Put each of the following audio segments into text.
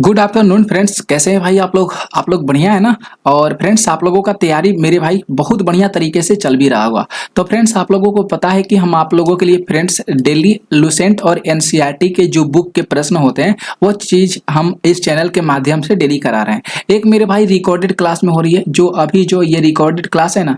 Good afternoon friends, कैसे हैं भाई आप लोग बढ़िया है ना। और फ्रेंड्स, आप लोगों का तैयारी मेरे भाई बहुत बढ़िया तरीके से चल भी रहा होगा। तो फ्रेंड्स, आप लोगों को पता है कि हम आप लोगों के लिए फ्रेंड्स डेली लुसेंट और एनसीईआरटी के जो बुक के प्रश्न होते हैं वो चीज़ हम इस चैनल के माध्यम से डेली करा रहे हैं। एक मेरे भाई रिकॉर्डेड क्लास में हो रही है, जो अभी जो ये रिकॉर्डेड क्लास है ना,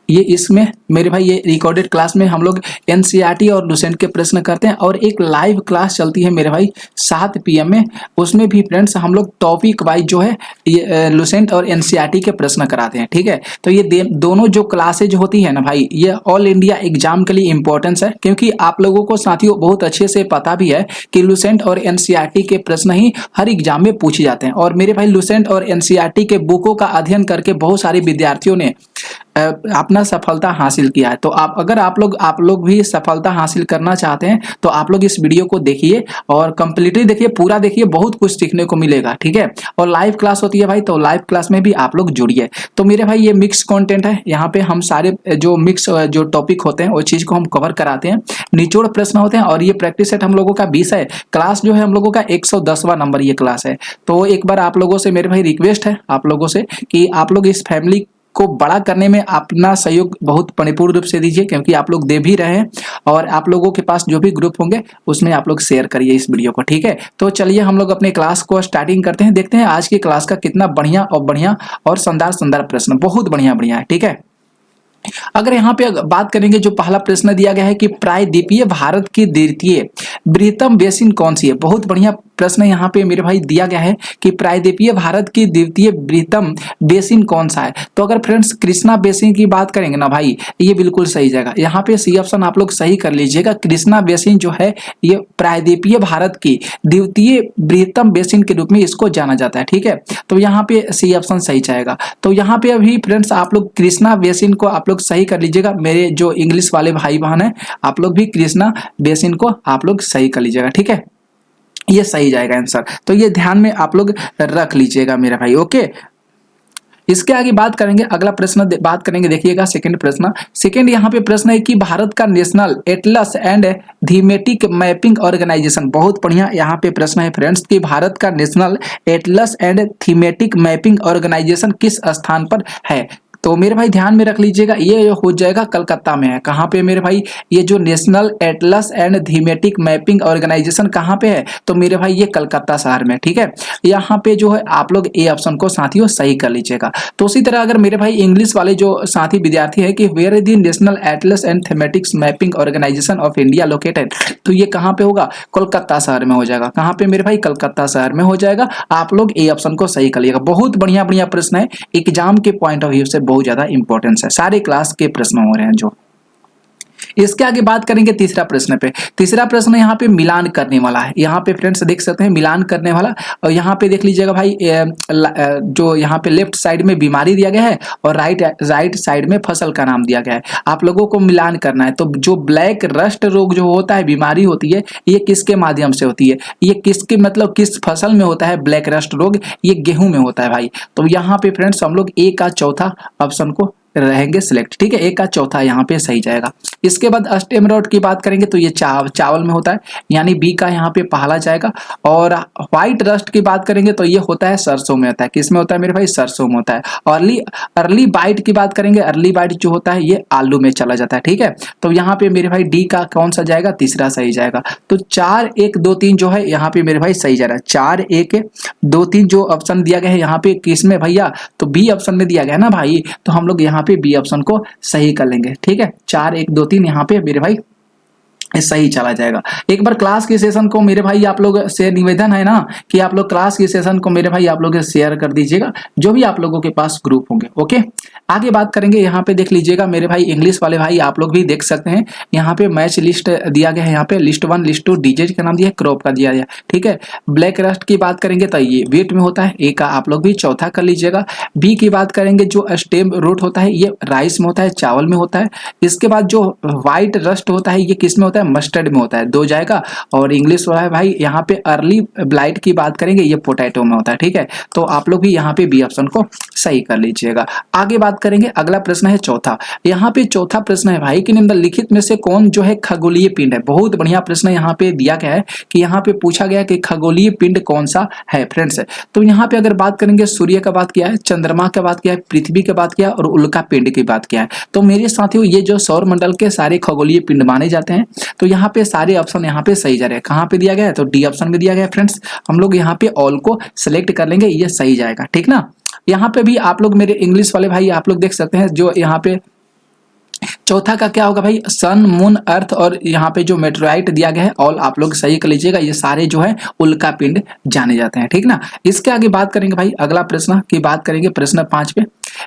ये इसमें मेरे भाई ये रिकॉर्डेड क्लास में हम लोग एनसीईआरटी और लुसेंट के प्रश्न करते हैं। और एक लाइव क्लास चलती है मेरे भाई 7 PM में, उसमें भी फ्रेंड्स हम लोग टॉपिक वाइज जो है ये लुसेंट और एनसीईआरटी के प्रश्न कराते हैं। ठीक है, तो ये दोनों जो क्लासेज होती है ना भाई, ये ऑल इंडिया एग्जाम के लिए इंपॉर्टेंस है, क्योंकि आप लोगों को साथियों बहुत अच्छे से पता भी है कि लुसेंट और एनसीईआरटी के प्रश्न ही हर एग्जाम में पूछे जाते हैं। और मेरे भाई लुसेंट और एनसीईआरटी के बुकों का अध्ययन करके बहुत सारे विद्यार्थियों ने अपना सफलता हासिल किया है। तो अगर आप लोग भी सफलता हासिल करना चाहते हैं तो आप लोग इस वीडियो को देखिए और कंप्लीटली देखिए, पूरा देखिए, बहुत कुछ सीखने को मिलेगा। ठीक है, और लाइव क्लास होती है भाई, तो लाइव क्लास में भी आप लोग जुड़िए। तो मेरे भाई ये मिक्स कंटेंट है, यहाँ पे हम सारे जो मिक्स जो टॉपिक होते हैं वो चीज को हम कवर कराते हैं। निचोड़ प्रश्न होते हैं और ये प्रैक्टिस सेट हम लोगों का 20 है। क्लास जो है हम लोगों का 110वां नंबर ये क्लास है। तो एक बार आप लोगों से मेरे भाई रिक्वेस्ट है आप लोगों से कि आप लोग इस फैमिली को बड़ा करने में अपना सहयोग बहुत परिपूर्ण रूप से दीजिए, क्योंकि आप लोग दे भी रहे हैं। और आप लोगों के पास जो भी ग्रुप होंगे उसमें आप लोग शेयर करिए इस वीडियो को। ठीक है, तो चलिए हम लोग अपने क्लास को स्टार्टिंग करते हैं। देखते हैं आज की क्लास का कितना बढ़िया और शानदार शानदार प्रश्न, बहुत बढ़िया बढ़िया है। ठीक है, अगर यहाँ पे बात करेंगे, जो पहला प्रश्न दिया गया है कि प्रायद्वीपीय भारत की द्वितीय बृहत्तम बेसिन कौन सी है। बहुत बढ़िया प्रश्न यहाँ पे मेरे भाई दिया गया है कि प्रायद्वीपीय भारत की द्वितीय बृहत्तम बेसिन कौन सा है। तो अगर फ्रेंड्स कृष्णा बेसिन की बात करेंगे ना भाई, ये बिल्कुल सही जगह, यहाँ पे सी ऑप्शन आप लोग सही कर लीजिएगा। कृष्णा बेसिन जो है ये प्रायद्वीपीय भारत की द्वितीय बृहत्तम बेसिन के रूप में इसको जाना जाता है। ठीक है, तो यहाँ पे सी ऑप्शन सही जाएगा। तो यहाँ पे अभी फ्रेंड्स आप लोग कृष्णा बेसिन को आप लोग सही कर लीजिएगा। मेरे जो इंग्लिश वाले भाई बहन है, आप लोग भी कृष्णा बेसिन को आप लोग सही कर लीजिएगा। ठीक है, ये सही जाएगा आंसर, तो ये ध्यान में आप लोग रख लीजिएगा मेरा भाई। ओके, इसके आगे बात करेंगे, अगला प्रश्न बात करेंगे, देखिएगा सेकंड प्रश्न। सेकंड यहाँ पे प्रश्न है कि भारत का national atlas and thematic mapping organisation, बहुत बढ़िया यहाँ पे प्रश्न है फ्रेंड्स कि भारत का national atlas and thematic mapping organisation किस स्थान पर है। तो मेरे भाई ध्यान में रख लीजिएगा, ये हो जाएगा कलकत्ता में है। कहाँ पे मेरे भाई, ये जो national atlas and thematic mapping organisation कहाँ पे है, तो मेरे भाई ये कलकत्ता शहर में। ठीक है, यहाँ पे जो है आप लोग ए ऑप्शन को साथियों सही कर लीजिएगा। तो उसी तरह अगर मेरे भाई इंग्लिश वाले जो साथी विद्यार्थी है कि where is the national atlas and thematics mapping organisation of India located, तो ये कहाँ पे होगा, कोलकाता शहर में हो जाएगा। कहाँ पे मेरे भाई, कलकत्ता शहर में हो जाएगा। आप लोग ए ऑप्शन को सही कर लीजिएगा। बहुत बढ़िया बढ़िया प्रश्न है, एग्जाम के पॉइंट ऑफ व्यू से बहुत ज्यादा इंपॉर्टेंस है, सारे क्लास के प्रश्न हो रहे हैं जो। इसके आगे बात करेंगे तीसरा प्रश्न पे। तीसरा प्रश्न यहाँ पे मिलान करने वाला है। यहाँ पे फ्रेंड्स देख सकते हैं मिलान करने वाला, और यहाँ पे देख लीजिएगा भाई जो यहाँ पे लेफ्ट साइड में बीमारी दिया गया है और राइट साइड में फसल का नाम दिया गया है। आप लोगों को मिलान करना है। तो जो ब्लैक रस्ट रोग जो होता है, बीमारी होती है, ये किसके माध्यम से होती है, ये किसके मतलब किस फसल में होता है ब्लैक रस्ट रोग, ये गेहूं में होता है भाई। तो यहाँ पे फ्रेंड्स हम लोग ए का चौथा ऑप्शन को रहेंगे सिलेक्ट। ठीक है, एक का चौथा यहाँ पे सही जाएगा। इसके बाद अस्टेमरोड की बात करेंगे तो ये चावल में होता है, यानी बी का यहाँ पे पहला जाएगा। और व्हाइट रस्ट की बात करेंगे तो ये होता है सरसों में होता है। किस में होता है मेरे भाई, सरसों में होता है। अर्ली बाइट की बात करेंगे, अर्ली बाइट जो होता है ये आलू में चला जाता है। ठीक है, तो यहाँ पे मेरे भाई डी का कौन सा जाएगा, तीसरा सही जाएगा। तो 4 1 2 3 जो है यहाँ पे मेरे भाई सही जा रहा है। 4 1 2 3 जो ऑप्शन दिया गया है यहाँ पे किस में भैया, तो बी ऑप्शन में दिया गया है ना भाई, तो हम लोग यहाँ पे बी ऑप्शन को सही कर लेंगे। ठीक है, 4 1 2 3 यहाँ पे मेरे भाई सही चला जाएगा। एक बार क्लास के सेशन को मेरे भाई आप लोग से निवेदन है ना कि आप लोग क्लास के सेशन को मेरे भाई आप लोग शेयर कर दीजिएगा, जो भी आप लोगों के पास ग्रुप होंगे। ओके, आगे बात करेंगे। यहाँ पे देख लीजिएगा मेरे भाई इंग्लिश वाले भाई, आप लोग भी देख सकते हैं यहाँ पे मैच लिस्ट दिया गया है। यहाँ पे लिस्ट 1 लिस्ट 2 डीजे का नाम दिया है, क्रॉप का दिया गया। ठीक है, ब्लैक रस्ट की बात करेंगे तो ये वेट में होता है, ए का आप लोग भी चौथा कर लीजिएगा। बी की बात करेंगे, जो स्टेम रूट होता है ये राइस में होता है, चावल में होता है। इसके बाद जो व्हाइट रस्ट होता है ये किस में होता है, होता है, मस्टर्ड में होता है, 2 जाएगा। और इंग्लिश वाला है भाई यहाँ पे अर्ली ब्लाइट की बात करेंगे, ये पोटैटो में होता है, ठीक है। तो आप लोग भी यहाँ पे बी ऑप्शन को सही कर लीजिएगा। आगे बात करेंगे, अगला प्रश्न है चौथा। यहाँ पे चौथा प्रश्न है भाई कि निम्नलिखित में से कौन जो है खगोलीय पिंड है। बहुत बढ़िया प्रश्न यहाँ पे दिया गया है कि यहाँ पे पूछा गया कि खगोलीय पिंड कौन सा है फ्रेंड्स। तो यहाँ पे अगर बात करेंगे, सूर्य का बात किया है, चंद्रमा का बात किया है, पृथ्वी का बात किया है और उल्का पिंड की बात किया है। तो मेरे साथियों ये जो सौर मंडल के सारे खगोलीय पिंड माने जाते हैं, तो यहाँ पे सारे ऑप्शन यहाँ पे सही जा रहे हैं। कहाँ पे दिया गया है, तो डी ऑप्शन में दिया गया है फ्रेंड्स। हम लोग यहाँ पे ऑल को सिलेक्ट कर लेंगे, ये सही जाएगा, ठीक ना। यहाँ पे भी आप लोग मेरे इंग्लिश वाले भाई आप लोग देख सकते हैं, जो यहाँ पे चौथा का क्या होगा भाई, सन, मून, अर्थ और यहाँ पे जो मेटेराइट दिया गया है, ऑल आप लोग सही कर लीजिएगा। ये सारे जो है उल्का पिंड जाने जाते हैं, ठीक ना। इसके आगे बात करेंगे भाई, अगला प्रश्न की बात करेंगे, प्रश्न 5 पे।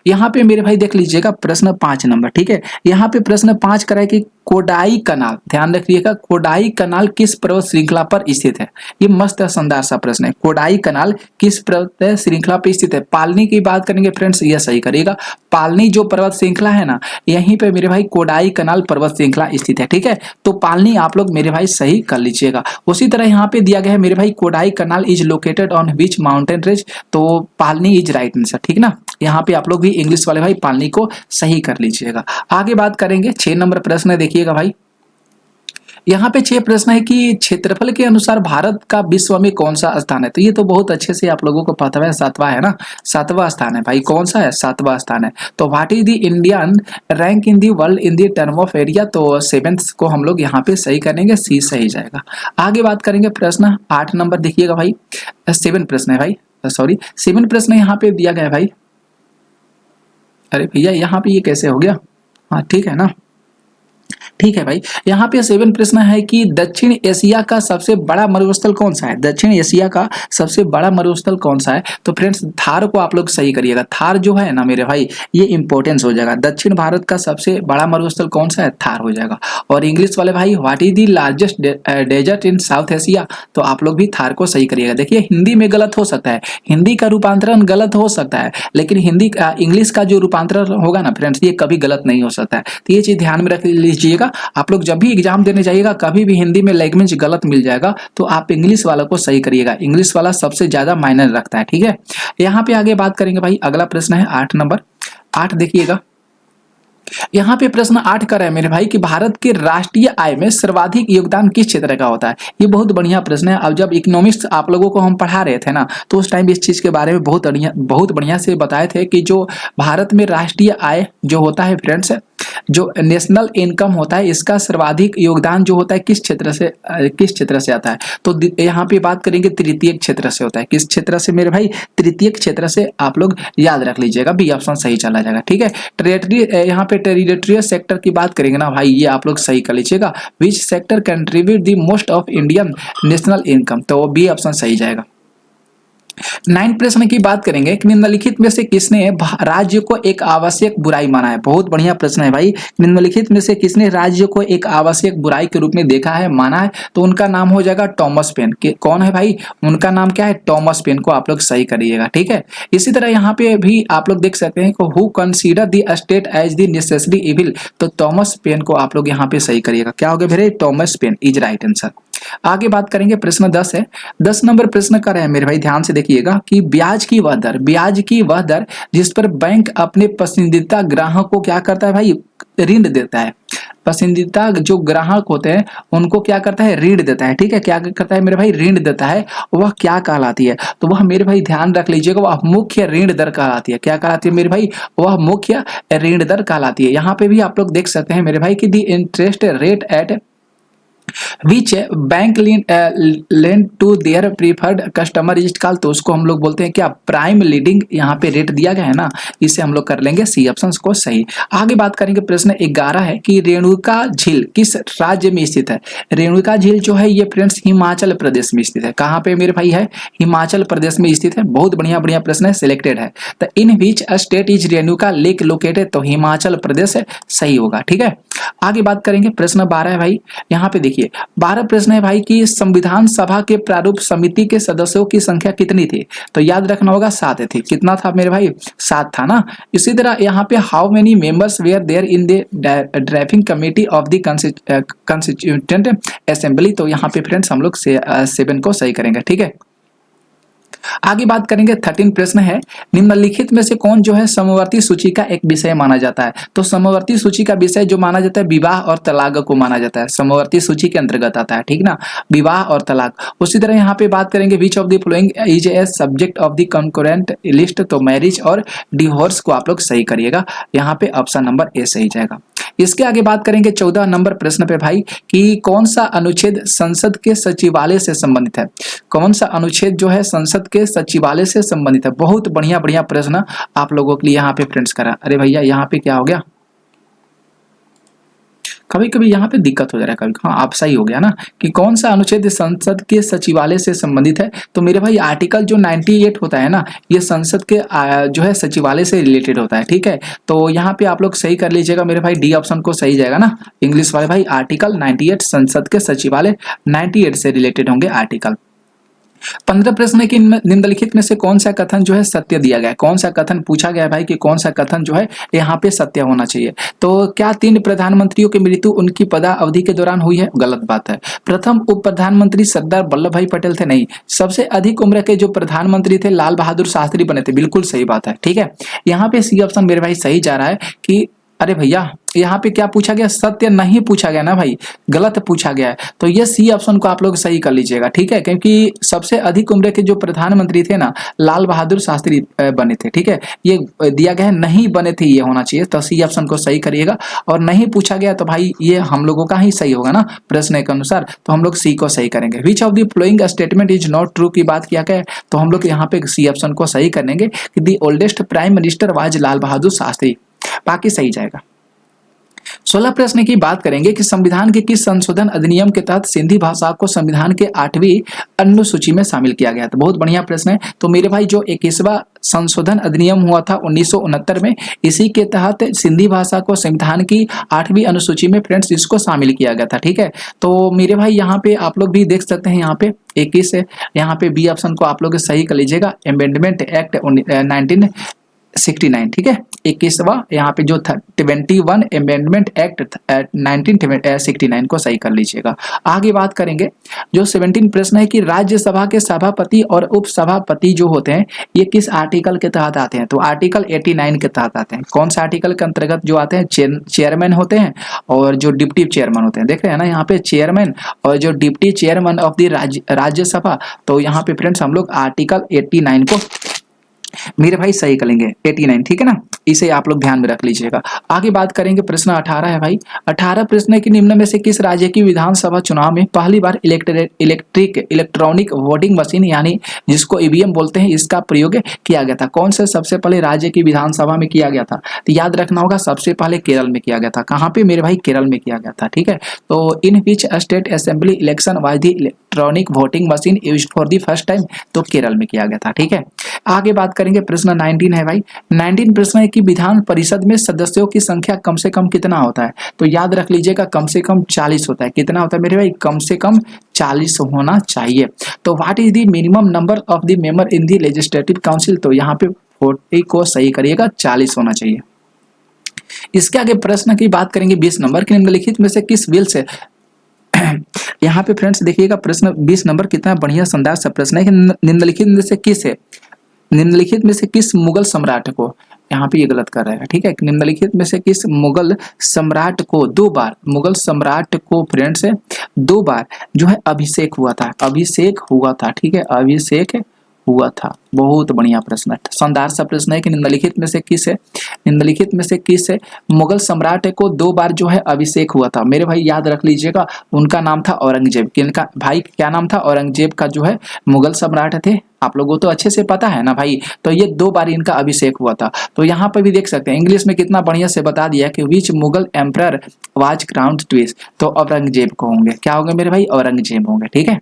यहाँ पे मेरे भाई देख लीजिएगा प्रश्न 5 नंबर, ठीक है। यहाँ पे प्रश्न 5 कराए कि कोडाई कनाल, ध्यान रखिएगा, कोडाई कनाल किस पर्वत श्रृंखला पर स्थित है। ये मस्त शानदार सा प्रश्न है, कोडाई कनाल किस पर्वत श्रृंखला पर स्थित है। पालनी की बात करेंगे फ्रेंड्स, ये सही करिएगा। पालनी जो पर्वत श्रृंखला है ना, यहीं पे मेरे भाई कोडाई कनाल पर्वत श्रृंखला स्थित है, ठीक है। तो पालनी आप लोग मेरे भाई सही कर लीजिएगा। उसी तरह यहाँ पे दिया गया है मेरे भाई, Kodaikanal is located on which mountain range, तो पालनी इज राइट आंसर, ठीक ना। यहाँ पे आप लोग भी इंग्लिश वाले भाई पालनी को सही कर लीजिएगा। आगे बात करेंगे, 6 नंबर प्रश्न देखिएगा भाई। यहाँ पे 6 प्रश्न है कि क्षेत्रफल के अनुसार भारत का विश्व में कौन सा स्थान है। तो ये तो बहुत अच्छे से आप लोगों को पता है, 7वां है ना, 7वां स्थान है भाई। कौन सा है, 7वां स्थान है। तो what is the Indian rank in the world in the term of area, तो 7th को हम लोग यहाँ पे सही करेंगे, सी सही जाएगा। आगे बात करेंगे प्रश्न 8 नंबर देखिएगा भाई, 7 प्रश्न है भाई, सॉरी 7 प्रश्न यहाँ पे दिया गया है भाई। अरे भैया यहाँ पे ये कैसे हो गया, हाँ ठीक है ना, ठीक है भाई। यहाँ पे 7 प्रश्न है कि दक्षिण एशिया का सबसे बड़ा मरुस्थल कौन सा है। दक्षिण एशिया का सबसे बड़ा मरुस्थल कौन सा है। तो फ्रेंड्स थार को आप लोग सही करिएगा। थार जो है ना मेरे भाई, ये इंपॉर्टेंस हो जाएगा। दक्षिण भारत का सबसे बड़ा मरुस्थल कौन सा है, थार हो जाएगा। और इंग्लिश वाले भाई, what is the largest desert in South Asia, तो आप लोग भी थार को सही करिएगा। देखिए हिंदी में गलत हो सकता है, हिंदी का रूपांतरण गलत हो सकता है, लेकिन हिंदी का इंग्लिश का जो रूपांतरण होगा ना फ्रेंड्स, ये कभी गलत नहीं हो सकता है। तो ये चीज ध्यान में रख लीजिएगा। आप लोग जब भी एग्जाम देने जाइएगा, कभी भी हिंदी में लैंग्वेज गलत मिल जाएगा तो आप इंग्लिश वाला को सही करिएगा। इंग्लिश वाला सबसे ज्यादा मायने रखता है, ठीक है। यहाँ पे आगे बात करेंगे भाई, अगला प्रश्न है 8 नंबर। 8 देखिएगा, यहाँ पे प्रश्न 8 कर रहा है मेरे भाई कि भारत के राष्ट्रीय आय में सर्वाधिक योगदान किस क्षेत्र का होता है। ये बहुत बढ़िया प्रश्न है। अब जब इकोनॉमिक्स आप लोगों को हम पढ़ा रहे थे ना, तो उस टाइम इस चीज के बारे में बहुत बढ़िया से बताए थे कि जो भारत में राष्ट्रीय आय जो होता है फ्रेंड्स, जो नेशनल इनकम होता है, इसका सर्वाधिक योगदान जो होता है किस क्षेत्र से आता है। तो यहाँ पे बात करेंगे तृतीय क्षेत्र से होता है। किस क्षेत्र से मेरे भाई, तृतीय क्षेत्र से। आप लोग याद रख लीजिएगा, बी ऑप्शन सही चला जाएगा, ठीक है। यहाँ पे टेरिटोरियल सेक्टर की बात करेंगे ना भाई, ये आप लोग सही कर लीजिएगा। Which sector contribute the most of Indian national income, तो बी ऑप्शन सही जाएगा। 9 प्रश्न की बात करेंगे कि निम्नलिखित में से किसने राज्य को एक आवश्यक बुराई माना है। बहुत बढ़िया प्रश्न है भाई। निम्नलिखित में से किसने राज्य को एक आवश्यक बुराई के रूप में देखा है, माना है, तो उनका नाम हो जाएगा टॉमस पेन। कौन है भाई, उनका नाम क्या है, टॉमस पेन को आप लोग सही करिएगा, ठीक है। इसी तरह यहाँ पे भी आप लोग देख सकते हैं who consider the state as the necessary evil, तो टॉमस पेन को आप लोग यहाँ पे सही करिएगा। क्या हो गया मेरे, Thomas Paine is right answer. आगे बात करेंगे, प्रश्न 10 है। 10 नंबर प्रश्न कर रहे हैं मेरे भाई, ध्यान से देखिएगा कि ब्याज की वह दर जिस पर बैंक अपने पसंदीदा ग्राहक को क्या करता है भाई, ऋण देता है। पसंदीदा जो ग्राहक होते हैं उनको क्या करता है, ऋण देता है, ठीक है। क्या करता है मेरे भाई, ऋण देता है। वह क्या कहलाती है, तो वह मेरे भाई ध्यान रख लीजिएगा, वह मुख्य ऋण दर कहलाती है। क्या कहलाती है मेरे भाई, वह मुख्य ऋण दर कहलाती है। यहाँ पे भी आप लोग देख सकते हैं मेरे भाई कि the interest rate at which bank lend to their preferred customer is called, तो उसको हम लोग बोलते हैं क्या, प्राइम लीडिंग। यहाँ पे रेट दिया गया है ना, इसे हम लोग कर लेंगे सी ऑप्शन को सही। आगे बात करेंगे, प्रश्न 11 है कि रेणुका झील किस राज्य में स्थित है। रेणुका झील जो है ये फ्रेंड्स हिमाचल प्रदेश में स्थित है। कहाँ पे मेरे भाई है, हिमाचल प्रदेश में स्थित है। बहुत बढ़िया प्रश्न है, सिलेक्टेड है। तो in which state is Renuka lake located, तो हिमाचल प्रदेश सही होगा, ठीक है। आगे बात करेंगे, प्रश्न 12 है भाई। यहाँ पे देखिए देखिए 12 प्रश्न है भाई कि संविधान सभा के प्रारूप समिति के सदस्यों की संख्या कितनी थी? तो याद रखना होगा 7 थी। कितना था मेरे भाई? 7 था ना। इसी तरह यहाँ पे how many members were there in the drafting committee of the constituent assembly. तो यहाँ पे फ्रेंड्स हम लोग 7 को सही करेंगे, ठीक है। आगे बात करेंगे 13 प्रश्न है निम्नलिखित में से कौन जो है समवर्ती सूची का एक विषय माना जाता है? तो समवर्ती सूची का विषय जो माना जाता है विवाह और तलाक को माना जाता है, समवर्ती सूची के अंतर्गत आता है, ठीक ना, विवाह और तलाक। उसी तरह यहाँ पे बात करेंगे विच of the following is a subject of the concurrent list. तो मैरिज और डिवोर्स को आप लोग सही करिएगा, यहाँ पे ऑप्शन नंबर ए सही जाएगा। इसके आगे बात करेंगे 14 नंबर प्रश्न पे भाई कि कौन सा अनुच्छेद संसद के सचिवालय से संबंधित है? कौन सा अनुच्छेद जो है संसद के सचिवालय से संबंधित है? बहुत बढ़िया बढ़िया प्रश्न आप लोगों के लिए यहाँ पे फ्रेंड्स करा। अरे भैया यहाँ पे क्या हो गया, कभी कभी यहाँ पे दिक्कत हो जा रहा है, कभी हाँ आप सही हो गया ना कि कौन सा अनुच्छेद संसद के सचिवालय से संबंधित है। तो मेरे भाई आर्टिकल जो 98 होता है ना, ये संसद के जो है सचिवालय से रिलेटेड होता है, ठीक है। तो यहाँ पे आप लोग सही कर लीजिएगा मेरे भाई, डी ऑप्शन को सही जाएगा ना, इंग्लिश वाले भाई। आर्टिकल 98 संसद के सचिवालय 98 से रिलेटेड होंगे आर्टिकल। 15 प्रश्न है कि निम्नलिखित में से कौन सा कथन जो है सत्य दिया गया है? कौन सा कथन पूछा गया है भाई कि कौन सा कथन जो है यहाँ पे सत्य होना चाहिए? तो क्या 3 प्रधानमंत्रियों की मृत्यु उनकी पदा अवधि के दौरान हुई है? गलत बात है। प्रथम उप प्रधानमंत्री सरदार वल्लभ भाई पटेल थे? नहीं। सबसे अधिक उम्र के जो प्रधानमंत्री थे लाल बहादुर शास्त्री बने थे, बिल्कुल सही बात है, ठीक है। यहाँ पे सी ऑप्शन मेरे भाई सही जा रहा है कि अरे भैया यहाँ पे क्या पूछा गया? सत्य नहीं पूछा गया ना भाई, गलत पूछा गया है। तो ये सी ऑप्शन को आप लोग सही कर लीजिएगा, ठीक है, क्योंकि सबसे अधिक उम्र के जो प्रधानमंत्री थे ना लाल बहादुर शास्त्री बने थे, ठीक है। ये दिया गया है नहीं बने थे, ये होना चाहिए। तो सी ऑप्शन को सही करिएगा। और नहीं पूछा गया तो भाई ये हम लोगों का ही सही होगा ना प्रश्न के अनुसार, तो हम लोग सी को सही करेंगे। विच of the following statement is not true की बात किया गया, तो हम लोग यहाँ पे सी ऑप्शन को सही करेंगे कि the oldest prime minister was Lal Bahadur Shastri, बाकी सही जाएगा। 16 प्रश्न की बात करेंगे कि संविधान के किस संशोधन अधिनियम के तहत सिंधी भाषा को संविधान के 8वीं अनुसूची में शामिल किया गया? तो बहुत बढ़िया प्रश्न है। तो मेरे भाई जो 21वां संशोधन अधिनियम हुआ था 1969 में, इसी के तहत सिंधी भाषा को संविधान की 8वीं अनुसूची में फ्रेंड्स इसको शामिल किया गया था, ठीक है। तो मेरे भाई यहाँ पे आप लोग भी देख सकते हैं, यहाँ पे 21 है, यहाँ पे बी ऑप्शन को आप लोग सही कर लीजिएगा, अमेंडमेंट एक्ट 1969, ठीक है। 21वां यहाँ पे जो 21 अमेंडमेंट एक्ट 1969 को सही कर लीजिएगा। आगे बात करेंगे जो 17 प्रश्न है कि राज्यसभा के सभापति और उपसभापति जो होते हैं ये किस आर्टिकल के तहत आते हैं? तो आर्टिकल 89 के तहत आते हैं। कौन सा आर्टिकल के अंतर्गत जो आते हैं? चेयरमैन होते हैं और जो डिप्टी चेयरमैन होते हैं। देख रहे हैं ना यहाँ पे चेयरमैन और जो deputy chairman of the Rajya Sabha. तो यहाँ पे फ्रेंड्स हम लोग आर्टिकल 89 को मेरे भाई सही करेंगे, 89, ठीक है ना, इसे आप लोग ध्यान में रख लीजिएगा। आगे बात करेंगे प्रश्न 18 है भाई। 18 प्रश्न है कि निम्न में से किस राज्य की विधानसभा चुनाव में पहली बार इलेक्ट्रॉनिक वोटिंग मशीन यानी जिसको ईवीएम बोलते हैं इसका प्रयोग किया गया था? कौन से सबसे पहले राज्य की विधानसभा में किया गया था? तो याद रखना होगा सबसे पहले केरल में किया गया था। कहाँ पे मेरे भाई? केरल में किया गया था, ठीक है। तो in which state assembly election was the electronic voting machine used for the first time? तो केरल में किया गया था, ठीक है। आगे बात करेंगे प्रश्न 19 है भाई। 19 प्रश्न है कि विधान परिषद में सदस्यों की संख्या कम से कम कितना होता है? तो याद रख लीजिएगा कम से कम 40 होता है। कितना होता है मेरे भाई? कम से कम 40 होना चाहिए। तो what is the minimum number of the member in the legislative council? तो यहाँ पे 40 को सही करिएगा, 40 होना चाहिए। इसके आगे प्रश्न की बात करेंगे 20 नंबर की निम्नलिखित में से किस बिल से यहाँ पे फ्रेंड्स देखिएगा प्रश्न 20 नंबर कितना बढ़िया शानदार सा प्रश्न है कि निम्नलिखित में से किस है, निम्नलिखित में से किस मुगल सम्राट को, यहाँ पे ये गलत कर रहा है, ठीक है। निम्नलिखित में से किस मुगल सम्राट को 2 बार, मुगल सम्राट को फ्रेंड्स 2 बार जो है अभिषेक हुआ था, अभिषेक हुआ था, ठीक है, अभिषेक हुआ था। बहुत बढ़िया प्रश्न है, शानदार सा प्रश्न है कि निम्नलिखित में से किस है, निम्नलिखित में से किस है मुगल सम्राट को 2 बार जो है अभिषेक हुआ था? मेरे भाई याद रख लीजिएगा उनका नाम था औरंगजेब। किनका भाई क्या नाम था? औरंगजेब का जो है मुगल सम्राट थे। आप लोगों तो अच्छे से पता है ना भाई। तो ये 2 बार इनका अभिषेक हुआ था। तो यहाँ पर भी देख सकते हैं इंग्लिश में कितना बढ़िया से बता दिया कि which Mughal emperor was crowned twice? तो औरंगजेब को होंगे, क्या होंगे मेरे भाई? औरंगजेब होंगे, ठीक है।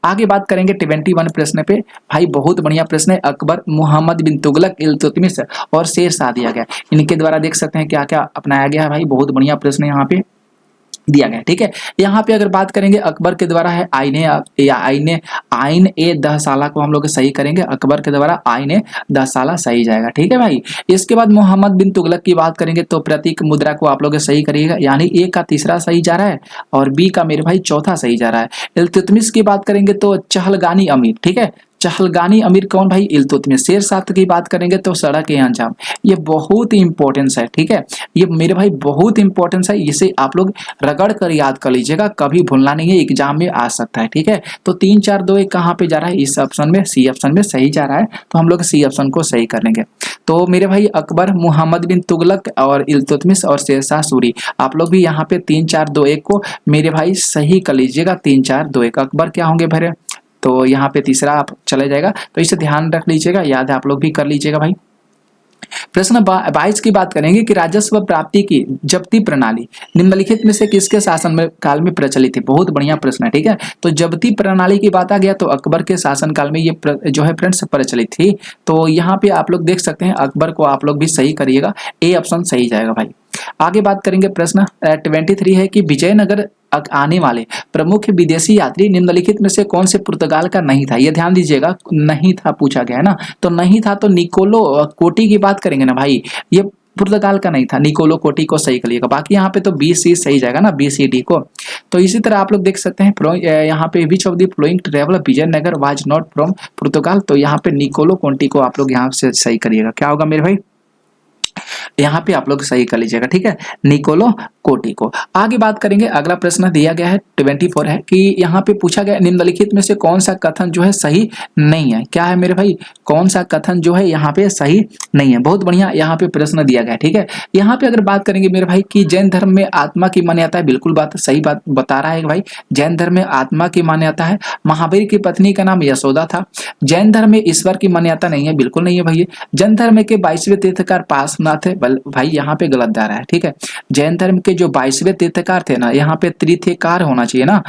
आगे बात करेंगे 21 प्रश्न पे भाई, बहुत बढ़िया प्रश्न है। अकबर, मुहम्मद बिन तुगलक, इल्तुतमिश और शेर शाह दिया गया, इनके द्वारा देख सकते हैं क्या क्या अपनाया गया है भाई। बहुत बढ़िया प्रश्न है यहाँ पे। दिया गया है, ठीक है। यहाँ पे अगर बात करेंगे अकबर के द्वारा है आईने या आईन ए 10 साला को हम लोग सही करेंगे, अकबर के द्वारा आईन ए 10 साला सही जाएगा, ठीक है भाई। इसके बाद मोहम्मद बिन तुगलक की बात करेंगे तो प्रतीक मुद्रा को आप लोग सही करिएगा, यानी ए का तीसरा सही जा रहा है और बी का मेरे भाई चौथा सही जा रहा है। इल्तुतमिश की बात करेंगे तो चहलगानी अमीर, ठीक है। चहलगानी अमीर कौन भाई? इल्तुतमिश। शेरशाह की बात करेंगे तो सड़क ए अंजाम, ये बहुत ही इंपॉर्टेंस है, ठीक है। ये मेरे भाई बहुत इंपॉर्टेंस है, इसे आप लोग रगड़ कर याद कर लीजिएगा, कभी भूलना नहीं है, एग्जाम में आ सकता है, ठीक है। तो 3 4 2 1 कहाँ पे जा रहा है? इस ऑप्शन में, सी ऑप्शन में सही जा रहा है, तो हम लोग सी ऑप्शन को सही कर लेंगे। तो मेरे भाई अकबर, मोहम्मद बिन तुगलक और इल्तुतमिश और शेरशाह सूरी, आप लोग भी यहाँ पे 3 4 2 1 को मेरे भाई सही कर लीजिएगा। 3 4 2 1 अकबर क्या होंगे भरे, तो यहाँ पे तीसरा आप चले जाएगा, तो इसे ध्यान रख लीजिएगा, याद है आप लोग भी कर लीजिएगा भाई। प्रश्न 22 की बात करेंगे कि राजस्व प्राप्ति की जब्ती प्रणाली निम्नलिखित में से किसके शासन में काल में प्रचलित थी? बहुत बढ़िया प्रश्न है, ठीक है। तो जब्ती प्रणाली की बात आ गया तो अकबर के शासन काल में ये जो है फ्रेंड्स प्रचलित थी। तो यहाँ पे आप लोग देख सकते हैं, अकबर को आप लोग भी सही करिएगा, ए ऑप्शन सही जाएगा भाई। आगे बात करेंगे, प्रश्न 23 है कि विजयनगर आने वाले प्रमुख विदेशी यात्री निम्नलिखित में से कौन से पुर्तगाल का नहीं था? ये ध्यान दीजिएगा, नहीं था पूछा गया है ना, तो नहीं था तो निकोलो कोटी की बात करेंगे ना भाई, ये पुर्तगाल का नहीं था, निकोलो कोटी को सही करिएगा। बाकी यहाँ पे तो बी सी सही जाएगा ना, बी सी डी को। तो इसी तरह आप लोग देख सकते हैं यहाँ पे which of the following traveller Vijayanagar was not from Portugal, तो यहाँ पे निकोलो कोटी को आप लोग यहाँ से सही करिएगा। क्या होगा मेरे भाई? यहाँ पे आप लोग सही कर लीजिएगा, ठीक है, निकोलो कोटी को। आगे बात करेंगे, अगला प्रश्न दिया गया है 24 है कि यहाँ पे पूछा गया निम्नलिखित में से कौन सा कथन जो है सही नहीं है? क्या है मेरे भाई? कौन सा कथन जो है यहाँ पे सही नहीं है? बहुत बढ़िया यहाँ पे प्रश्न दिया गया है, ठीक है। यहाँ पे अगर बात करेंगे मेरे भाई कि जैन धर्म में आत्मा की मान्यता है, बिल्कुल बात सही बात बता रहा है भाई, जैन धर्म में आत्मा की मान्यता है। महावीर की पत्नी का नाम यशोदा था। जैन धर्म में ईश्वर की मान्यता नहीं है, बिल्कुल नहीं है भैया। जैन धर्म के 22वें तीर्थकार पार्श्वनाथ है, भाई यहाँ पे गलत जा रहा है, ठीक है। जैन धर्म के जो 22वें तीर्थकार थे ना, यहाँ पे तीर्थकार होना चाहिए ना,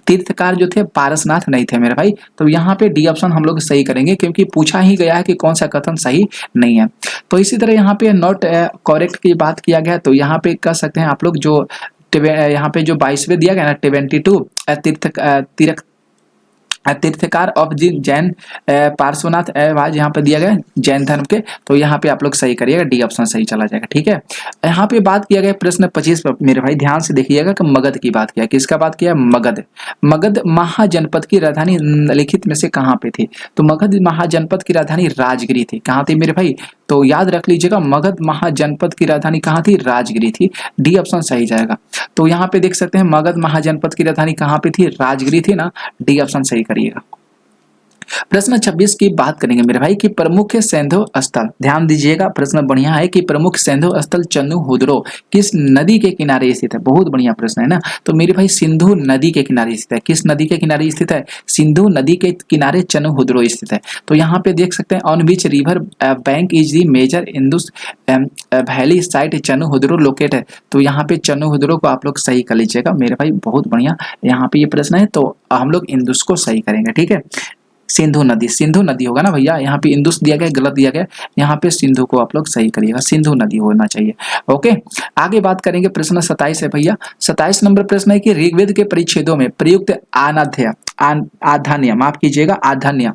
तीर्थकार जो थे पारसनाथ नहीं थे मेरे भाई, तो यहाँ पे डी ऑप्शन हम लोग सही करेंगे, क्योंकि पूछा ही गया है कि कौन सा कथन सही नहीं है। तो इसी तरह यहाँ पे नॉट करेक्ट की बात किया गया, तो यहाँ पे कह सकते हैं आप लोग जो यहाँ पे जो 22वें दिया गया ना 22 तीर्थकार ऑफ जैन पार्श्वनाथ आज यहाँ पे दिया गया जैन धर्म के, तो यहाँ पे आप लोग सही करिएगा, डी ऑप्शन सही चला जाएगा, ठीक है। यहाँ पे बात किया गया प्रश्न 25 पर मेरे भाई ध्यान से देखिएगा कि मगध की बात किया, किसका बात किया? मगध। मगध महाजनपद की राजधानी लिखित में से कहाँ पे थी? तो मगध महाजनपद की राजधानी राजगिरी थी। कहाँ थी मेरे भाई? तो याद रख लीजिएगा, मगध महाजनपद की राजधानी कहाँ थी? राजगिरी थी, डी ऑप्शन सही जाएगा। तो यहाँ पे देख सकते हैं मगध महाजनपद की राजधानी कहाँ पे थी? राजगिरी थी ना, डी ऑप्शन सही करिएगा। प्रश्न 26 की बात करेंगे मेरे भाई कि प्रमुख सैंधव स्थल, ध्यान दीजिएगा, प्रश्न बढ़िया है कि प्रमुख सैंधव स्थल चन्नू हुद्रो किस नदी के किनारे स्थित है? बहुत बढ़िया प्रश्न है ना। तो मेरे भाई सिंधु नदी के किनारे स्थित है। किस नदी के किनारे स्थित है? सिंधु नदी के किनारे चन्नू हुद्रो स्थित है। तो यहाँ पे देख सकते हैं on which river bank is the major Indus valley site Chanhudaro locate है। तो यहाँ पे चन्नू हुद्रो को आप लोग सही कर लीजिएगा मेरे भाई, बहुत बढ़िया यहाँ पे ये प्रश्न है, तो हम लोग इंदुस को सही करेंगे, ठीक है। सिंधु नदी होगा ना भैया, यहाँ पे इंदुस दिया गया, गलत दिया गया, यहाँ पे सिंधु को आप लोग सही करिएगा, सिंधु नदी होना चाहिए। ओके, आगे बात करेंगे, प्रश्न 27 है भैया। 27 नंबर प्रश्न है कि ऋग्वेद के परिच्छेदों में प्रयुक्त आधान्य, माफ कीजिएगा आधान्य,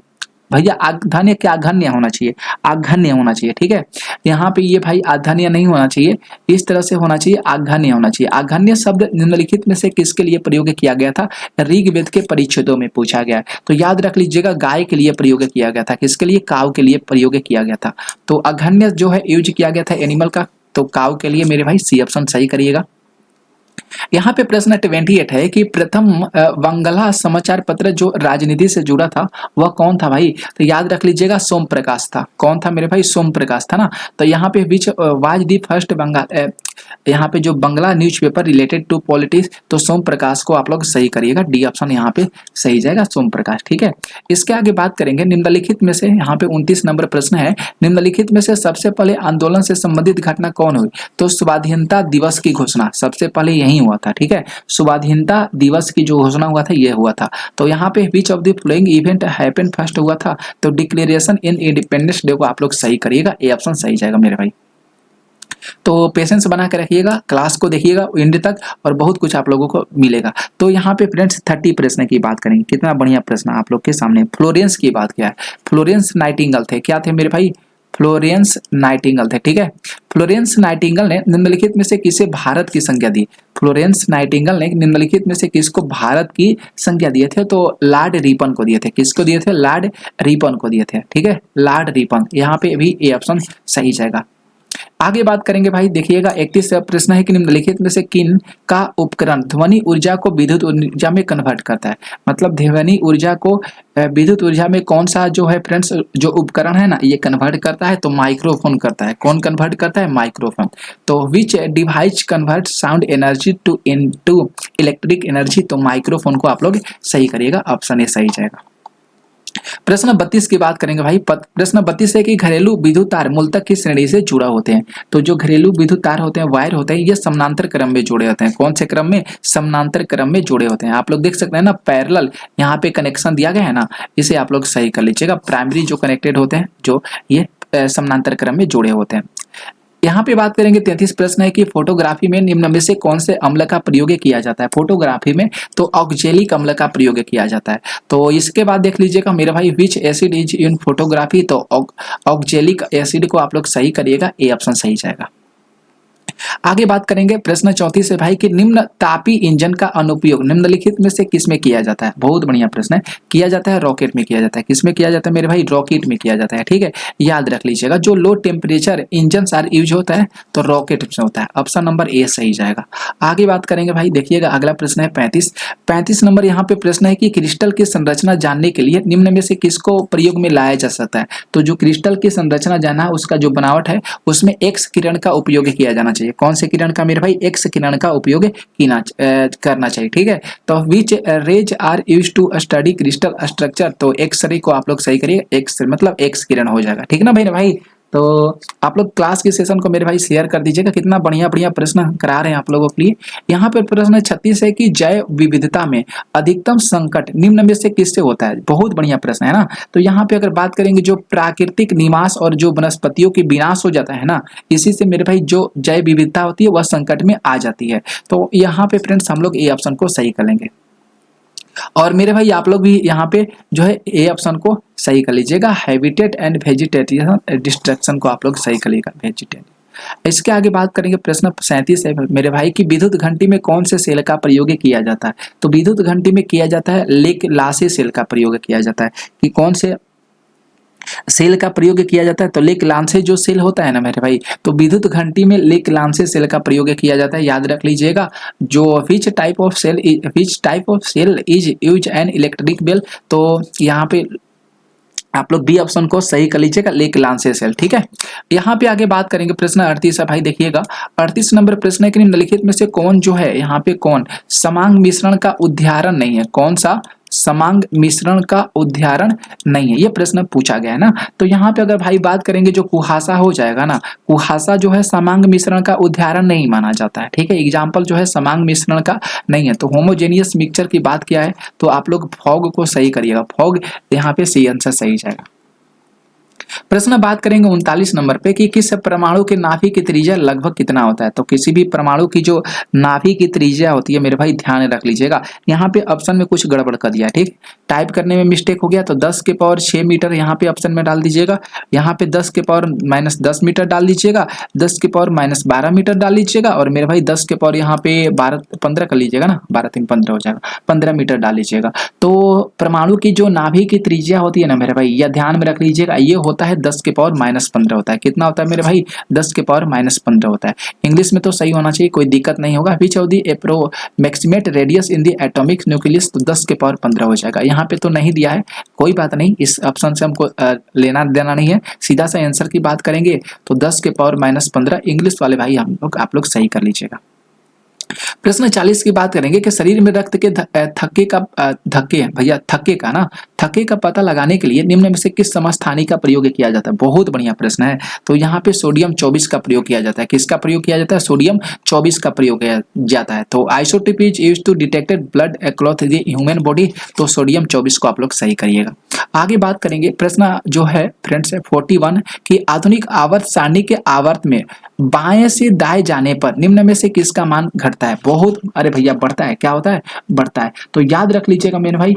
भैया आधान्य क्या? आघन्य होना चाहिए, आघन्य होना चाहिए, ठीक है। यहाँ पे ये भाई आधान्य नहीं होना चाहिए, इस तरह से होना चाहिए, आघन्य होना चाहिए। आघन्य शब्द निम्नलिखित में से किसके लिए प्रयोग किया गया था? ऋग्वेद के परिच्छेदों में पूछा गया है। तो याद रख लीजिएगा, गाय के लिए प्रयोग किया गया था, किसके लिए? काव के लिए प्रयोग किया गया था। तो आघन्य जो है यूज किया गया था एनिमल का, तो काव के लिए मेरे भाई सी ऑप्शन सही करिएगा। यहाँ पे प्रश्न 28 है कि प्रथम बंगला समाचार पत्र जो राजनीति से जुड़ा था वह कौन था भाई? तो याद रख लीजिएगा, सोम प्रकाश था। कौन था मेरे भाई? सोम प्रकाश था ना। तो यहाँ पे which was the first Bengal, यहाँ पे जो Bangla newspaper related to politics, तो सोम प्रकाश को आप लोग सही करिएगा, डी ऑप्शन यहाँ पे सही जाएगा, सोम प्रकाश, ठीक है। इसके आगे बात करेंगे, निम्नलिखित में से, यहाँ पे 29 नंबर प्रश्न है, निम्नलिखित में से सबसे पहले आंदोलन से संबंधित घटना कौन हुई? तो स्वाधीनता दिवस की घोषणा सबसे पहले यही हुआ था, ठीक है। स्वाधीनता दिवस की जो घोषणा हुआ था ये हुआ था। तो यहाँ पे which of the following event happen first हुआ था? तो डिक्लेरेशन इन इंडिपेंडेंस डे को आप लोग सही करिएगा, ए ऑप्शन सही जाएगा मेरे भाई। तो पेशेंस बना के रखिएगा, क्लास को देखिएगा एंड तक और बहुत कुछ आप लोगों को मिलेगा। तो यहाँ पे फ्रेंड्स 30 प्रश्न की बात करेंगे। कितना बढ़िया प्रश्न आप लोग के सामने। फ्लोरेंस की बात क्या है, फ्लोरेंस नाइटिंगेल थे, क्या थे मेरे भाई, फ्लोरेंस नाइटिंगेल थे, ठीक है। फ्लोरेंस नाइटिंगेल ने निम्नलिखित में से किसे भारत की संज्ञा दी, फ्लोरेंस नाइटिंगेल ने निम्नलिखित में से किसको भारत की संज्ञा दिए थे, तो लॉर्ड रिपन को दिए थे। किसको दिए थे, लॉर्ड रिपन को दिए थे, ठीक है, लॉर्ड रिपन। यहाँ पे भी ये ऑप्शन सही जाएगा। आगे बात करेंगे भाई, देखिएगा 31 प्रश्न है कि निम्नलिखित में से किन का उपकरण ध्वनि ऊर्जा को विद्युत ऊर्जा में कन्वर्ट करता है। मतलब ध्वनि ऊर्जा को विद्युत ऊर्जा में कौन सा जो है फ्रेंड्स जो उपकरण है ना ये कन्वर्ट करता है, तो माइक्रोफोन करता है। कौन कन्वर्ट करता है, माइक्रोफोन। तो which device convert sound energy to into electric energy, तो माइक्रोफोन को आप लोग सही करिएगा, ऑप्शन ए सही जाएगा। प्रश्न 32 की बात करेंगे भाई। प्रश्न 32 है कि घरेलू विद्युत तार मूलतः किस श्रेणी से जुड़ा होते हैं। तो जो घरेलू विद्युत तार होते हैं, वायर होते हैं, ये समानांतर क्रम में जुड़े होते हैं। कौन से क्रम में, समानांतर क्रम में जुड़े होते हैं। आप लोग देख सकते हैं ना पैरेलल यहाँ पे कनेक्शन दिया गया है ना, इसे आप लोग सही कर लीजिएगा। प्राइमरी जो कनेक्टेड होते हैं, जो ये समानांतर क्रम में जुड़े होते हैं। यहाँ पे बात करेंगे 33 प्रश्न है कि फोटोग्राफी में निम्न में से कौन से अम्ल का प्रयोग किया जाता है। फोटोग्राफी में तो ऑक्जेलिक अम्ल का प्रयोग किया जाता है। तो इसके बाद देख लीजिएगा मेरे भाई, विच एसिड इज इन फोटोग्राफी, तो ऑक्जेलिक एसिड को आप लोग सही करिएगा, ए ऑप्शन सही जाएगा। आगे बात करेंगे प्रश्न 34 है भाई कि निम्न तापी इंजन का अनुप्रयोग निम्नलिखित में से किस में किया जाता है। बहुत बढ़िया प्रश्न है। किया जाता है रॉकेट में किया जाता है। किस में किया जाता है मेरे भाई, रॉकेट में किया जाता है, ठीक है, याद रख लीजिएगा। जो low temperature engine are use होता है तो रॉकेट में होता है, ऑप्शन नंबर ए सही जाएगा। आगे बात करेंगे भाई, देखिएगा अगला प्रश्न है 35 नंबर। यहाँ पे प्रश्न है कि क्रिस्टल की संरचना जानने के लिए निम्न में से किसको प्रयोग में लाया जा सकता है। तो जो क्रिस्टल की संरचना जानना है, उसका जो बनावट है उसमें एक्स किरण का उपयोग किया जाना चाहिए। कौन से किरण का मेरे भाई, एक्स किरण का उपयोग करना चाहिए, ठीक है। तो which rays are used to study crystal structure, तो एक्स रे को आप लोग सही करिए, एक्स मतलब एक्स किरण हो जाएगा, ठीक है ना भाई। तो आप लोग क्लास के सेशन को मेरे भाई शेयर कर दीजिएगा। कितना बढ़िया बढ़िया प्रश्न करा रहे हैं आप लोगों के लिए। यहाँ पे प्रश्न 36 है कि जैव विविधता में अधिकतम संकट निम्न में से किससे होता है। बहुत बढ़िया प्रश्न है ना। तो यहाँ पे अगर बात करेंगे जो प्राकृतिक निवास और जो वनस्पतियों की विनाश हो जाता है ना, इसी से मेरे भाई जो जैव विविधता होती है वह संकट में आ जाती है। तो यहाँ पे फ्रेंड्स हम लोग ए ऑप्शन को सही कर लेंगे। और मेरे भाई आप लोग भी यहाँ पे जो है ए ऑप्शन को सही कर लीजिएगा। हैबिटेट एंड वेजिटेशन डिस्ट्रक्शन को आप लोग सही कर लीजिएगा, वेजिटेट। इसके आगे बात करेंगे प्रश्न 37 है मेरे भाई की विद्युत घंटी में कौन से सेल का प्रयोग किया जाता है। तो विद्युत घंटी में किया जाता है लेक लासे सेल का प्रयोग किया जाता है। कि कौन से सेल का प्रयोग किया जाता है, तो लेक लांसे जो सेल होता है ना मेरे भाई, तो विद्युत घंटी में लेक लांसे सेल का प्रयोग किया जाता है, याद रख लीजिएगा। जो which type of cell is use an electric bell, तो यहाँ पे आप लोग बी ऑप्शन को सही कर लीजिएगा, लेक लांसे सेल, ठीक है। यहाँ पे आगे बात करेंगे प्रश्न 38 है भाई, देखिएगा 38 नंबर प्रश्न है कि निम्नलिखित में से कौन जो है यहाँ पे कौन समांग मिश्रण का उदाहरण नहीं है। कौन सा समांग मिश्रण का उदाहरण नहीं है, ये प्रश्न पूछा गया है ना। तो यहाँ पे अगर भाई बात करेंगे जो कुहासा हो जाएगा ना, कुहासा जो है समांग मिश्रण का उदाहरण नहीं माना जाता है, ठीक है। एग्जाम्पल जो है समांग मिश्रण का नहीं है। तो होमोजेनियस मिक्सचर की बात किया है, तो आप लोग फॉग को सही करिएगा, फॉग यहाँ पे सी आंसर सही जाएगा। प्रश्न बात करेंगे 39 नंबर पे कि किस परमाणु के नाभि की त्रिज्या लगभग कितना होता है। तो किसी भी परमाणु की जो नाभि की त्रिज्या होती है मेरे भाई ध्यान रख लीजिएगा। यहाँ पे ऑप्शन में कुछ गड़बड़ कर दिया, ठीक, टाइप करने में मिस्टेक हो गया, तो 10 के पावर 6 मीटर यहाँ पे ऑप्शन में डाल दीजिएगा। यहाँ पे 10 के पावर -10 मीटर डाल दीजिएगा, 10 के पावर -12 मीटर डाल लीजिएगा, और मेरे भाई 10 के पावर यहाँ पे 15 कर लीजिएगा ना, 12 3 15 हो जाएगा, 15 मीटर डाल लीजिएगा। तो परमाणु की जो नाभि की त्रिज्या होती है ना मेरे भाई, यह ध्यान में रख लीजिएगा, ये होता है 10 के पावर -15 होता है। कितना होता है मेरे भाई, 10 के पावर -15 होता है। इंग्लिश में तो सही होना चाहिए, कोई दिक्कत नहीं होगा। विच of the approximate radius in the atomic nucleus, तो 10 के पावर 15 हो जाएगा। यहाँ पे तो नहीं दिया है, कोई बात नहीं, इस ऑप्शन से हमको लेना देना नहीं है। सीधा सा आंसर की बात करेंगे तो 10 के पावर -15 इंग्लिश वाले भाई हम लोग आप लोग सही कर लीजिएगा। प्रश्न 40 की बात करेंगे कि शरीर में रक्त के थक्के का ना थक्के का पता लगाने के लिए निम्न में से किस समस्थानी का प्रयोग किया जाता है। बहुत बढ़िया प्रश्न है। तो यहाँ पे सोडियम 24 का प्रयोग किया जाता है। किसका प्रयोग किया जाता है? सोडियम 24 का प्रयोग किया जाता है। तो isotope is used to detected blood across the human body. तो सोडियम 24 को आप लोग सही करिएगा। आगे बात करेंगे प्रश्न जो है फ्रेंड्स 41 कि आधुनिक आवर्त सारणी के आवर्त में बाएं से दाएं जाने पर निम्न में से किसका मान घटता है? बहुत अरे भैया बढ़ता है। क्या होता है? बढ़ता है। तो याद रख लीजिएगा मेरे भाई,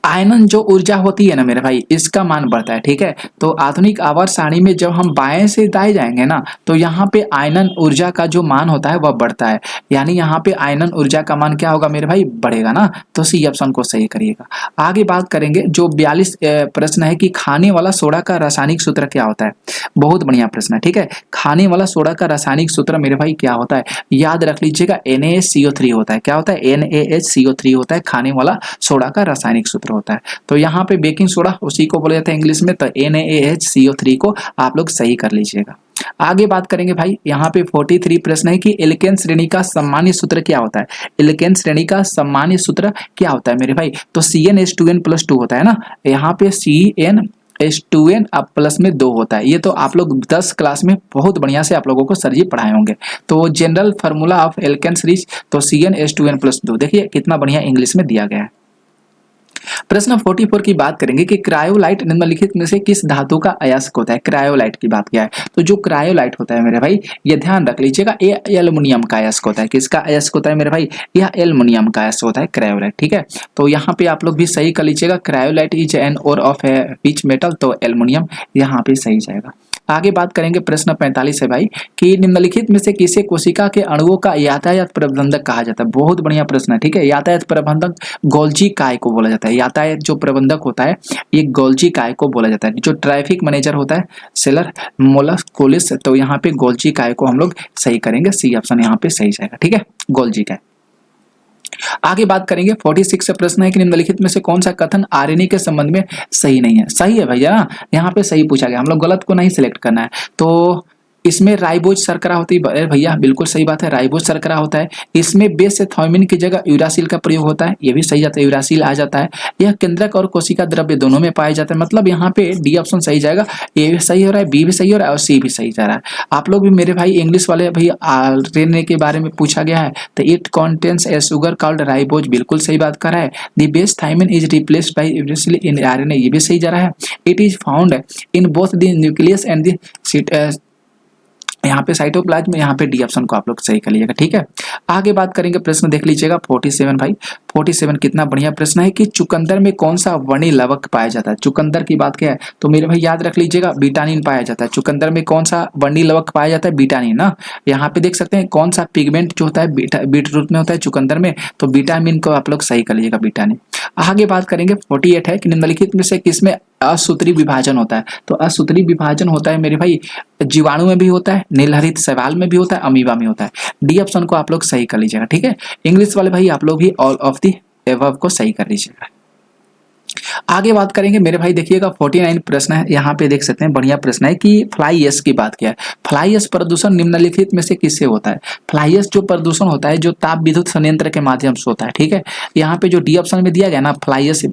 आयनन जो ऊर्जा होती है ना मेरे भाई, इसका मान बढ़ता है। ठीक है। तो आधुनिक आवर्त सारणी में जब हम बाएं से दाएं जाएंगे ना, तो यहाँ पे आयनन ऊर्जा का जो मान होता है वह बढ़ता है। यानी यहाँ पे आयनन ऊर्जा का मान क्या होगा मेरे भाई? बढ़ेगा ना। तो सी ऑप्शन को सही करिएगा। आगे बात करेंगे जो 42 प्रश्न है कि खाने वाला सोडा का रासायनिक सूत्र क्या होता है। बहुत बढ़िया प्रश्न है। ठीक है। खाने वाला सोडा का रासायनिक सूत्र मेरे भाई क्या होता है? याद रख लीजिएगा, NaHCO3 होता है। क्या होता है? NaHCO3 होता है खाने वाला सोडा का रासायनिक सूत्र होता है। तो यहाँ पे बेकिंग सोडा उसी को बोला जाता है इंग्लिश में। तो NaHCO3 को आप लोग सही कर लीजिएगा। आगे बात करेंगे भाई, यहाँ पे 43 प्रश्न है कि एल्केन श्रेणी का सामान्य सूत्र क्या होता है। एल्केन श्रेणी का सामान्य सूत्र क्या होता है मेरे भाई? तो CnH2n+2 होता है ना। यहाँ पे CnH2n अब प्लस में 2 होता है। ये तो आप लोग 10 क्लास में बहुत बढ़िया से आप लोगों को सर जी पढ़ाए होंगे। तो general formula of alkene series तो CnH2n+2। देखिए कितना बढ़िया इंग्लिश में दिया गया है। प्रश्न 44 की बात करेंगे कि क्रायोलाइट निम्नलिखित में से किस धातु का अयस्क होता है। क्रायोलाइट की बात किया है। तो जो क्रायोलाइट होता है मेरे भाई, ये ध्यान रख लीजिएगा, ये एल्युमिनियम का अयस्क होता है। किसका अयस्क होता है मेरे भाई? यह एल्युमिनियम का अयस्क होता है क्रायोलाइट। ठीक है। तो यहाँ पे आप लोग भी सही कर लीजिएगा, cryolite is an ore of which metal. तो एल्युमिनियम यहाँ पे सही जाएगा। आगे बात करेंगे प्रश्न 45 है भाई कि निम्नलिखित में से किसे कोशिका के अणुओं का यातायात प्रबंधक कहा जाता है। बहुत बढ़िया प्रश्न है। ठीक है। यातायात प्रबंधक गोल्जी काय को बोला जाता है। यातायात जो प्रबंधक होता है ये गोल्जी काय को बोला जाता है। जो ट्रैफिक मैनेजर होता है सेलर मोलस्कोलिस। तो यहाँ पे गोल्जी काय को हम लोग सही करेंगे। सी ऑप्शन यहाँ पे सही जाएगा। ठीक है, गोल्जी काय। आगे बात करेंगे 46 प्रश्न है कि निम्नलिखित में से कौन सा कथन आरएनए के संबंध में सही नहीं है। सही है भैया, यहाँ पे सही पूछा गया, हम लोग गलत को नहीं सिलेक्ट करना है। तो इसमें राइबोज शर्करा होती है भैया, बिल्कुल सही बात है, राइबोज शर्करा होता है। इसमें बेस से थायमिन की जगह यूरासिल का प्रयोग होता है, ये भी सही जाता है, यूरासिल आ जाता है। यह केंद्रक और कोशिका द्रव्य दोनों में पाया जाता है। मतलब यहाँ पे डी ऑप्शन सही जाएगा। ए भी सही हो रहा है, बी भी सही हो रहा है और सी भी सही जा रहा है। आप लोग भी मेरे भाई इंग्लिश वाले भैया आरएनए के बारे में पूछा गया है, तो it contains a sugar called ribose, बिल्कुल सही बात कर रहा है। The base thymine is replaced by uracil in RNA, ये भी सही जा रहा है। It is found in both the nucleus and the यहाँ पे साइटोप्लाज्म में, यहाँ पे डी ऑप्शन को आप लोग सही कर लीजिएगा। ठीक है। आगे बात करेंगे, प्रश्न देख लीजिएगा 47 भाई। 47 कितना बढ़िया प्रश्न है कि चुकंदर में कौन सा वर्णी लवक पाया जाता है। चुकंदर की बात क्या है तो मेरे भाई याद रख लीजिएगा, बीटानिन पाया जाता है। चुकंदर में कौन सा वर्णी लवक पाया जाता है? बीटानिन ना। यहाँ पे देख सकते हैं कौन सा पिगमेंट जो होता है बीट रूट में होता है चुकंदर में, तो विटामिन को आप लोग सही कर लीजिएगा, विटामिन। आगे बात करेंगे 48 है कि निम्नलिखित में से किसमें असूत्री विभाजन होता है। तो असूत्री विभाजन होता है मेरे भाई जीवाणु में भी होता है, नीलहरित शैवाल में भी होता है, अमीबा में होता है। डी ऑप्शन को आप लोग सही कर लीजिएगा। ठीक है। इंग्लिश वाले भाई आप लोग भी ऑल ऑफ दी एबव को सही कर लीजिएगा। आगे बात करेंगे मेरे भाई, देखिएगा 49 प्रश्न है, यहाँ पे देख सकते हैं बढ़िया प्रश्न है कि फ्लाई एश की बात किया है। फ्लाई एश प्रदूषण निम्नलिखित में से किससे होता है। फ्लाई एश जो प्रदूषण होता है जो ताप विद्युत संयंत्र के माध्यम से होता है। ठीक है। यहाँ पे जो डी ऑप्शन में दिया गया ना फ्लाई एश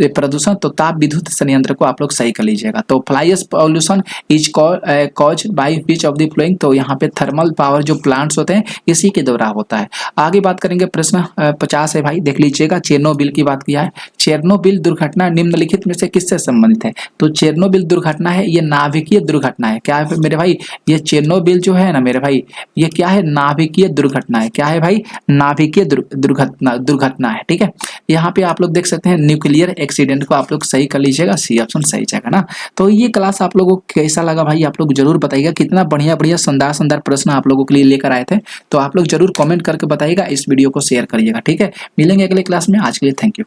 प्रदूषण, तो ताप विद्युत संयंत्र को आप लोग सही कर लीजिएगा। तो fly ash pollution is cause by which of the flowing, तो यहाँ पे थर्मल पावर जो प्लांट्स होते हैं इसी के द्वारा होता है। आगे बात करेंगे प्रश्न 50 है भाई, देख लीजिएगा, चेरनोबिल की बात किया है। चेरनोबिल दुर्घटना निम्नलिखित में से किससे संबंधित है। तो चेरनोबिल दुर्घटना है ये नाभिकीय दुर्घटना है। क्या है मेरे भाई, ये चेरनोबिल जो है ना मेरे भाई, ये क्या है, नाभिकीय दुर्घटना है। क्या है भाई, नाभिकीय दुर्घटना है। ठीक है। यहाँ पे आप लोग देख सकते हैं न्यूक्लियर एक्सीडेंट को आप लोग सही कर लीजिएगा, सी ऑप्शन सही जाएगा ना। तो ये क्लास आप लोगों को कैसा लगा भाई, आप लोग जरूर बताइएगा। कितना बढ़िया बढ़िया शानदार प्रश्न आप लोगों के लिए लेकर आए थे, तो आप लोग जरूर कमेंट करके बताइएगा, इस वीडियो को शेयर करिएगा। ठीक है। मिलेंगे अगले क्लास में, आज के लिए थैंक यू।